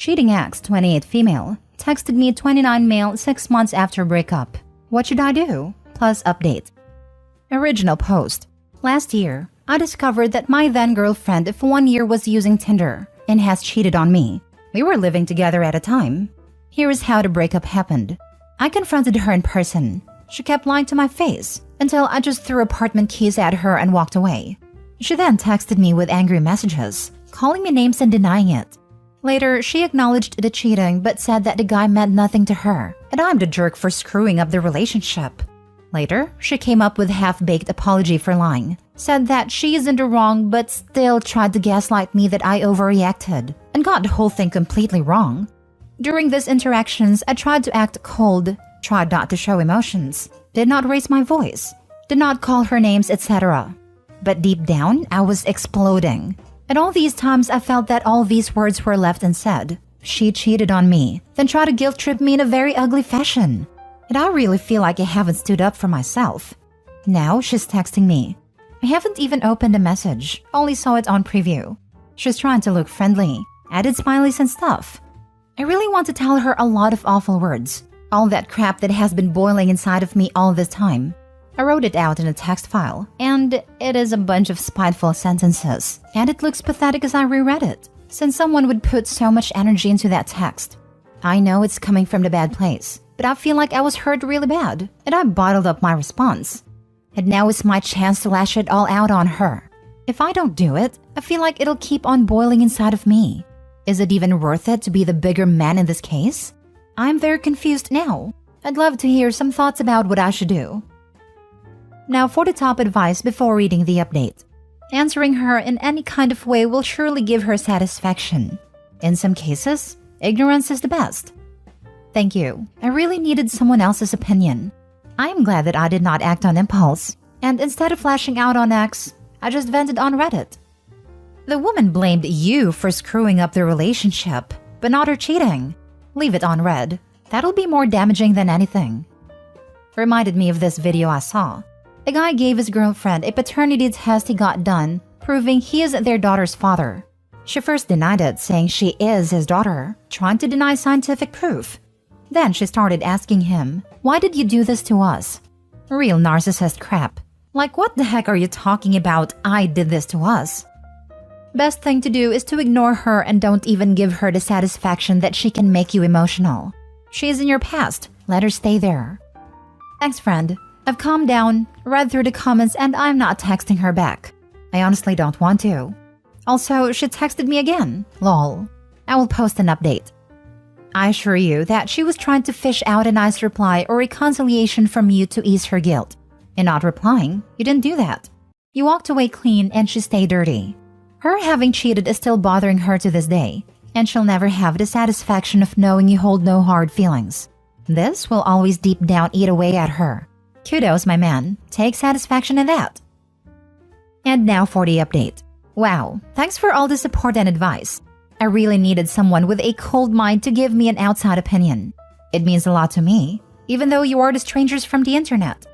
Cheating ex, 28 female, texted me 29 male 6 months after breakup. What should I do? Plus update. Original post. Last year, I discovered that my then girlfriend of 1 year was using Tinder and has cheated on me. We were living together at a time. Here is how the breakup happened. I confronted her in person. She kept lying to my face until I just threw apartment keys at her and walked away. She then texted me with angry messages, calling me names and denying it. Later, she acknowledged the cheating but said that the guy meant nothing to her and I'm the jerk for screwing up the relationship. Later, she came up with a half-baked apology for lying, said that she is in the wrong but still tried to gaslight me that I overreacted and got the whole thing completely wrong. During these interactions, I tried to act cold, tried not to show emotions, did not raise my voice, did not call her names, etc. But deep down, I was exploding. And all these times I felt that all these words were left unsaid. She cheated on me, then tried to guilt-trip me in a very ugly fashion. And I really feel like I haven't stood up for myself. Now she's texting me. I haven't even opened the message, only saw it on preview. She's trying to look friendly, added smileys and stuff. I really want to tell her a lot of awful words, all that crap that has been boiling inside of me all this time. I wrote it out in a text file, and it is a bunch of spiteful sentences, and it looks pathetic as I reread it, since someone would put so much energy into that text. I know it's coming from the bad place, but I feel like I was hurt really bad, and I bottled up my response. And now is my chance to lash it all out on her. If I don't do it, I feel like it'll keep on boiling inside of me. Is it even worth it to be the bigger man in this case? I'm very confused now. I'd love to hear some thoughts about what I should do. Now for the top advice before reading the update. Answering her in any kind of way will surely give her satisfaction. In some cases, ignorance is the best. Thank you. I really needed someone else's opinion. I am glad that I did not act on impulse, and instead of lashing out on X, I just vented on Reddit. The woman blamed you for screwing up the relationship, but not her cheating. Leave it on red. That'll be more damaging than anything. Reminded me of this video I saw. A guy gave his girlfriend a paternity test he got done, proving he is their daughter's father. She first denied it, saying she is his daughter, trying to deny scientific proof. Then she started asking him, "Why did you do this to us?" Real narcissist crap. Like, what the heck are you talking about? I did this to us. Best thing to do is to ignore her and don't even give her the satisfaction that she can make you emotional. She is in your past. Let her stay there. Thanks, friend. I've calmed down, read through the comments, and I'm not texting her back. I honestly don't want to. Also, she texted me again. Lol. I will post an update. I assure you that she was trying to fish out a nice reply or reconciliation from you to ease her guilt. In not replying, you didn't do that. You walked away clean and she stayed dirty. Her having cheated is still bothering her to this day, and she'll never have the satisfaction of knowing you hold no hard feelings. This will always deep down eat away at her. Kudos, my man. Take satisfaction in that. And now for the update. Wow, thanks for all the support and advice. I really needed someone with a cold mind to give me an outside opinion. It means a lot to me, even though you are the strangers from the internet.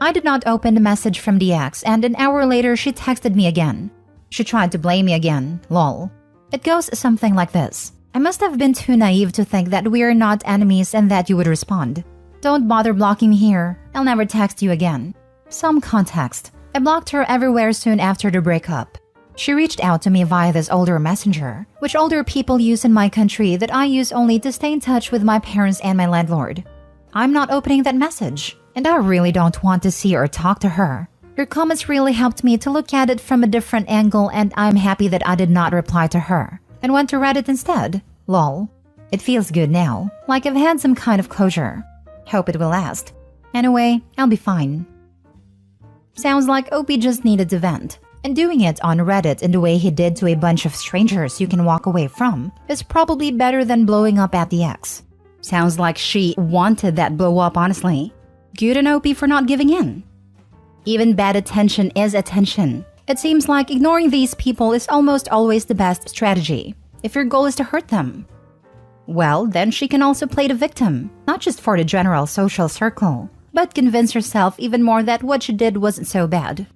I did not open the message from the ex, and an hour later she texted me again. She tried to blame me again, lol. It goes something like this. I must have been too naive to think that we are not enemies and that you would respond. Don't bother blocking me here. I'll never text you again. Some context. I blocked her everywhere soon after the breakup. She reached out to me via this older messenger, which older people use in my country that I use only to stay in touch with my parents and my landlord. I'm not opening that message, and I really don't want to see or talk to her. Your comments really helped me to look at it from a different angle, and I'm happy that I did not reply to her and went to Reddit instead. Lol. It feels good now, like I've had some kind of closure. Hope it will last. Anyway, I'll be fine. Sounds like OP just needed to vent. And doing it on Reddit in the way he did to a bunch of strangers you can walk away from is probably better than blowing up at the ex. Sounds like she wanted that blow up, honestly. Good on OP for not giving in. Even bad attention is attention. It seems like ignoring these people is almost always the best strategy, if your goal is to hurt them. Well, then she can also play the victim, not just for the general social circle, but convince herself even more that what she did wasn't so bad.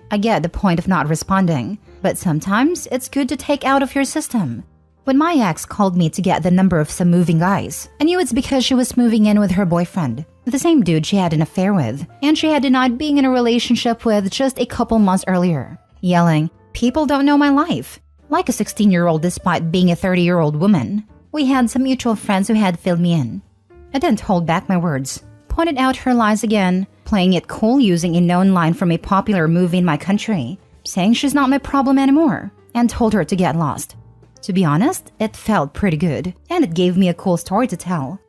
I get the point of not responding, but sometimes it's good to take out of your system. When my ex called me to get the number of some moving guys, I knew it's because she was moving in with her boyfriend, the same dude she had an affair with, and she had denied being in a relationship with just a couple months earlier, yelling, "People don't know my life," like a 16-year-old despite being a 30-year-old woman. We had some mutual friends who had filled me in. I didn't hold back my words, pointed out her lies again, playing it cool using a known line from a popular movie in my country, saying she's not my problem anymore, and told her to get lost. To be honest, it felt pretty good, and it gave me a cool story to tell.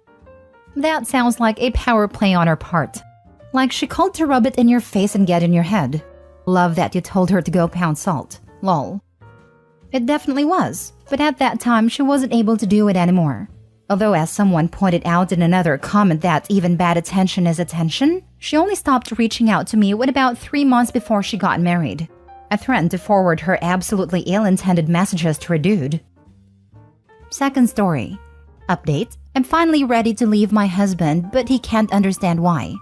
That sounds like a power play on her part. Like she called to rub it in your face and get in your head. Love that you told her to go pound salt. Lol. It definitely was, but at that time she wasn't able to do it anymore. Although as someone pointed out in another comment that even bad attention is attention, she only stopped reaching out to me when about 3 months before she got married. I threatened to forward her absolutely ill-intended messages to her dude. Second story. Update. I'm finally ready to leave my husband, but he can't understand why.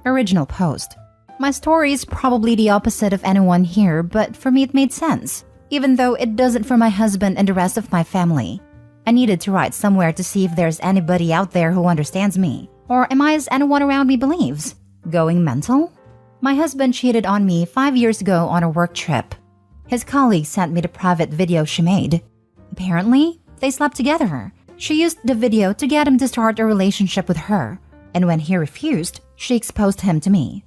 Original post. My story is probably the opposite of anyone here, but for me it made sense, even though it doesn't for my husband and the rest of my family. I needed to write somewhere to see if there's anybody out there who understands me. Or am I as anyone around me believes? Going mental? My husband cheated on me 5 years ago on a work trip. His colleague sent me the private video she made. Apparently, they slept together. She used the video to get him to start a relationship with her, and when he refused, she exposed him to me.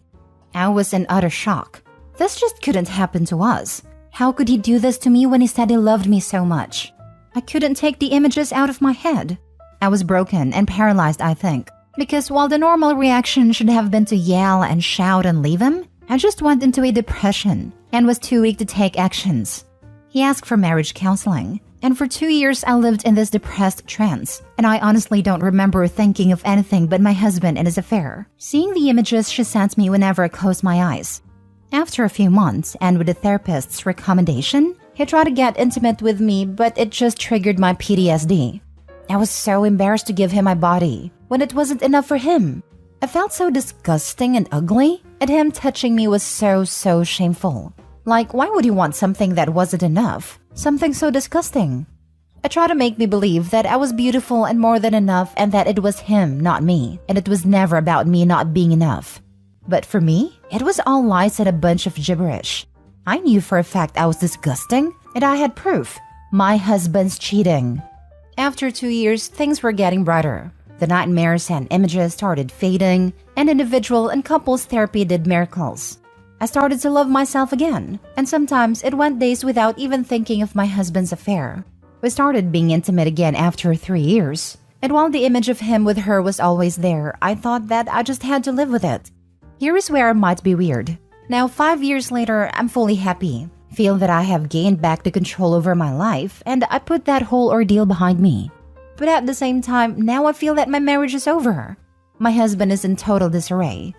I was in utter shock. This just couldn't happen to us. How could he do this to me when he said he loved me so much? I couldn't take the images out of my head. I was broken and paralyzed, I think. Because while the normal reaction should have been to yell and shout and leave him, I just went into a depression and was too weak to take actions. He asked for marriage counseling, and for 2 years I lived in this depressed trance, and I honestly don't remember thinking of anything but my husband and his affair, seeing the images she sent me whenever I closed my eyes. After a few months, and with the therapist's recommendation, he tried to get intimate with me, but it just triggered my PTSD. I was so embarrassed to give him my body, when it wasn't enough for him. I felt so disgusting and ugly, and him touching me was so shameful. Like, why would he want something that wasn't enough? Something so disgusting. I tried to make me believe that I was beautiful and more than enough and that it was him, not me, and it was never about me not being enough. But for me, it was all lies and a bunch of gibberish. I knew for a fact I was disgusting, and I had proof. My husband's cheating. After 2 years, things were getting brighter. The nightmares and images started fading, and individual and couples therapy did miracles. I started to love myself again, and sometimes it went days without even thinking of my husband's affair. We started being intimate again after 3 years, and while the image of him with her was always there, I thought that I just had to live with it. Here is where I might be weird. Now 5 years later, I'm fully happy. Feel that I have gained back the control over my life, and I put that whole ordeal behind me. But at the same time, now I feel that my marriage is over. My husband is in total disarray.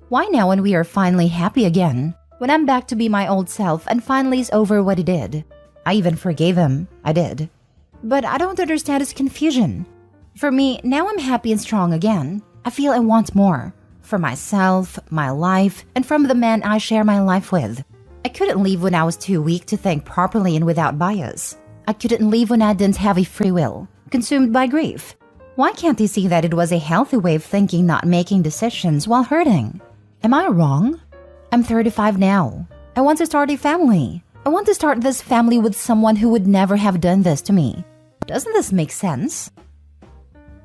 Why now when we are finally happy again? When I'm back to be my old self and finally is over what he did. I even forgave him. I did. But I don't understand his confusion. For me, now I'm happy and strong again. I feel I want more. For myself, my life, and from the man I share my life with. I couldn't leave when I was too weak to think properly and without bias. I couldn't leave when I didn't have a free will, consumed by grief. Why can't he see that it was a healthy way of thinking, not making decisions while hurting? Am I wrong? I'm 35 now. I want to start a family. I want to start this family with someone who would never have done this to me. Doesn't this make sense?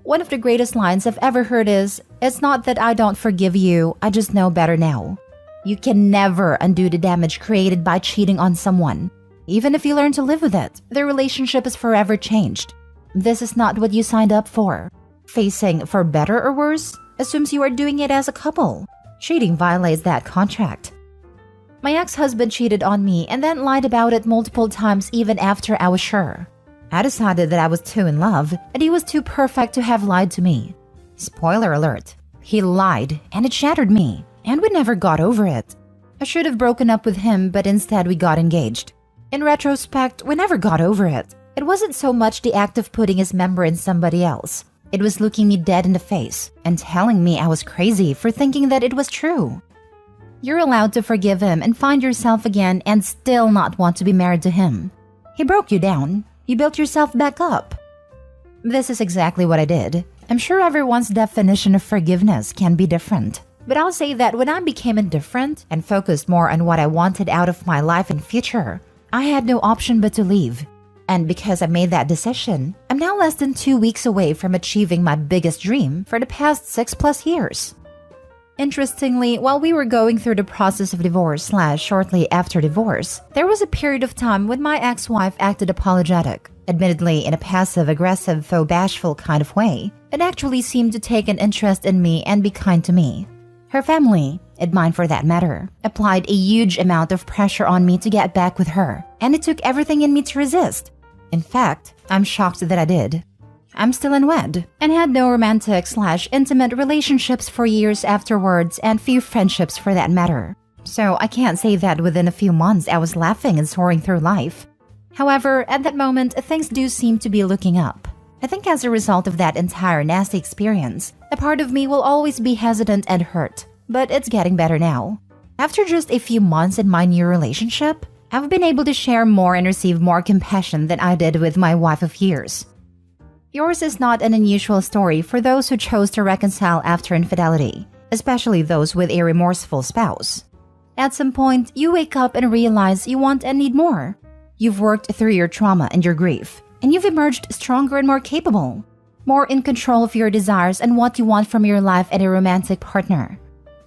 One of the greatest lines I've ever heard is, "It's not that I don't forgive you, I just know better now." You can never undo the damage created by cheating on someone. Even if you learn to live with it, the relationship is forever changed. This is not what you signed up for. Facing for better or worse assumes you are doing it as a couple. Cheating violates that contract. My ex-husband cheated on me and then lied about it multiple times even after I was sure. I decided that I was too in love and he was too perfect to have lied to me. Spoiler alert, he lied and it shattered me, and we never got over it. I should have broken up with him, but instead we got engaged. In retrospect, we never got over it. It wasn't so much the act of putting his member in somebody else. It was looking me dead in the face and telling me I was crazy for thinking that it was true. You're allowed to forgive him and find yourself again and still not want to be married to him. He broke you down. You built yourself back up. This is exactly what I did. I'm sure everyone's definition of forgiveness can be different. But I'll say that when I became indifferent and focused more on what I wanted out of my life and future, I had no option but to leave. And because I made that decision, I'm now less than 2 weeks away from achieving my biggest dream for the past 6+ years. Interestingly, while we were going through the process of divorce / shortly after divorce, there was a period of time when my ex-wife acted apologetic, admittedly in a passive-aggressive, faux bashful kind of way, and actually seemed to take an interest in me and be kind to me. Her family, and mine for that matter, applied a huge amount of pressure on me to get back with her, and it took everything in me to resist. In fact, I'm shocked that I did. I'm still unwed and had no romantic / intimate relationships for years afterwards and few friendships for that matter. So I can't say that within a few months I was laughing and soaring through life. However, at that moment, things do seem to be looking up. I think as a result of that entire nasty experience, a part of me will always be hesitant and hurt, but it's getting better now. After just a few months in my new relationship, I've been able to share more and receive more compassion than I did with my wife of years. Yours is not an unusual story for those who chose to reconcile after infidelity, especially those with a remorseful spouse. At some point, you wake up and realize you want and need more. You've worked through your trauma and your grief, and you've emerged stronger and more capable, more in control of your desires and what you want from your life and a romantic partner.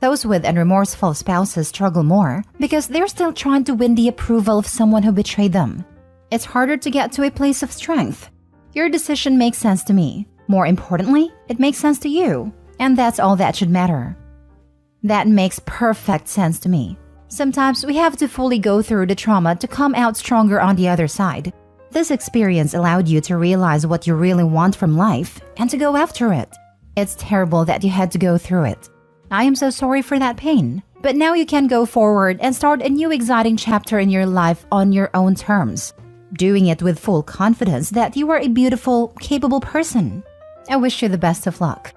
Those with unremorseful spouses struggle more because they're still trying to win the approval of someone who betrayed them. It's harder to get to a place of strength. Your decision makes sense to me. More importantly, it makes sense to you, and that's all that should matter. That makes perfect sense to me. Sometimes we have to fully go through the trauma to come out stronger on the other side. This experience allowed you to realize what you really want from life and to go after it. It's terrible that you had to go through it. I am so sorry for that pain, but now you can go forward and start a new exciting chapter in your life on your own terms, doing it with full confidence that you are a beautiful, capable person. I wish you the best of luck.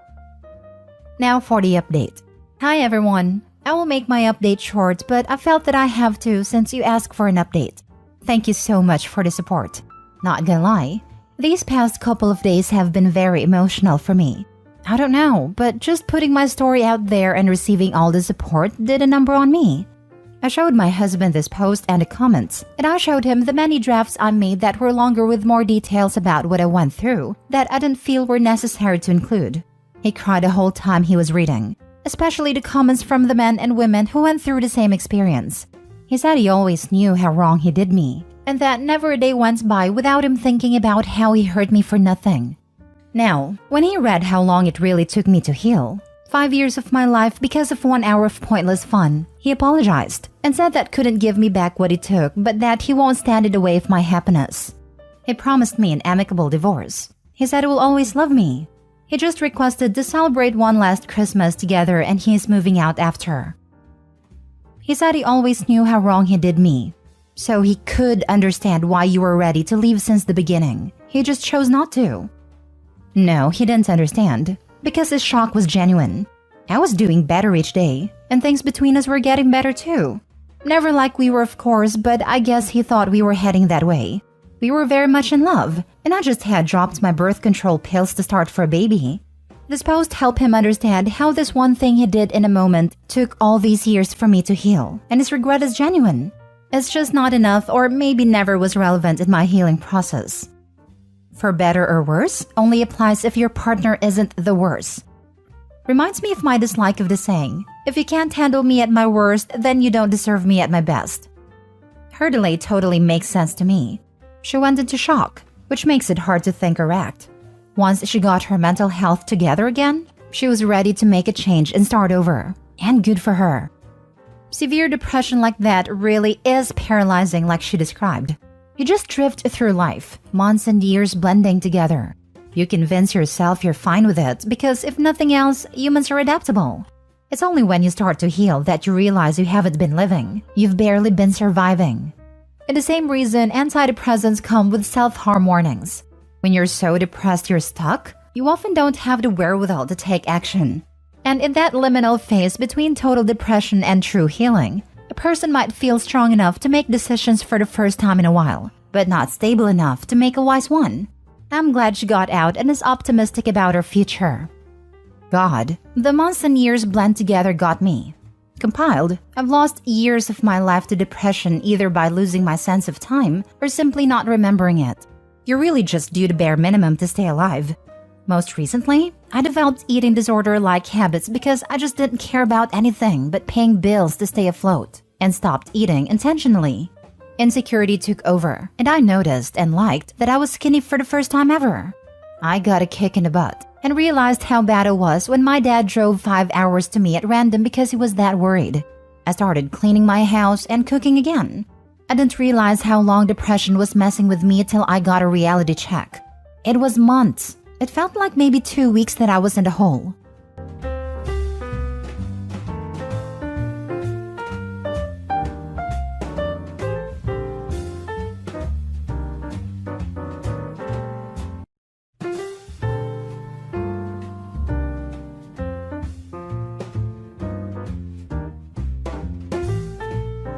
Now for the update. Hi everyone. I will make my update short, but I felt that I have to since you asked for an update. Thank you so much for the support. Not gonna lie, these past couple of days have been very emotional for me. I don't know, but just putting my story out there and receiving all the support did a number on me. I showed my husband this post and the comments, and I showed him the many drafts I made that were longer with more details about what I went through that I didn't feel were necessary to include. He cried the whole time he was reading, especially the comments from the men and women who went through the same experience. He said he always knew how wrong he did me, and that never a day went by without him thinking about how he hurt me for nothing. Now, when he read how long it really took me to heal, 5 years of my life because of 1 hour of pointless fun, he apologized and said that couldn't give me back what it took, but that he won't stand in the way of my happiness. He promised me an amicable divorce. He said he will always love me. He just requested to celebrate one last Christmas together and he is moving out after. He said he always knew how wrong he did me, so he could understand why you were ready to leave since the beginning. He just chose not to. No, he didn't understand, because his shock was genuine. I was doing better each day, and things between us were getting better too. Never like we were, of course, but I guess he thought we were heading that way. We were very much in love, and I just had dropped my birth control pills to start for a baby. This post helped him understand how this one thing he did in a moment took all these years for me to heal, and his regret is genuine. It's just not enough, or maybe never was relevant in my healing process. For better or worse only applies if your partner isn't the worst. Reminds me of my dislike of the saying, if you can't handle me at my worst, then you don't deserve me at my best. Her delay totally makes sense to me. She went into shock, which makes it hard to think or act. Once she got her mental health together again, she was ready to make a change and start over. And good for her. Severe depression like that really is paralyzing, like she described. You just drift through life, months and years blending together. You convince yourself you're fine with it because if nothing else, humans are adaptable. It's only when you start to heal that you realize you haven't been living. You've barely been surviving. And the same reason antidepressants come with self-harm warnings. When you're so depressed you're stuck, you often don't have the wherewithal to take action. And in that liminal phase between total depression and true healing, a person might feel strong enough to make decisions for the first time in a while, but not stable enough to make a wise one. I'm glad she got out and is optimistic about her future. God, the months and years blend together got me. Compiled, I've lost years of my life to depression either by losing my sense of time or simply not remembering it. You're really just due the bare minimum to stay alive. Most recently, I developed eating disorder-like habits because I just didn't care about anything but paying bills to stay afloat and stopped eating intentionally. Insecurity took over, and I noticed and liked that I was skinny for the first time ever. I got a kick in the butt and realized how bad it was when my dad drove 5 hours to me at random because he was that worried. I started cleaning my house and cooking again. I didn't realize how long depression was messing with me till I got a reality check. It was months. It felt like maybe 2 weeks that I was in the hole.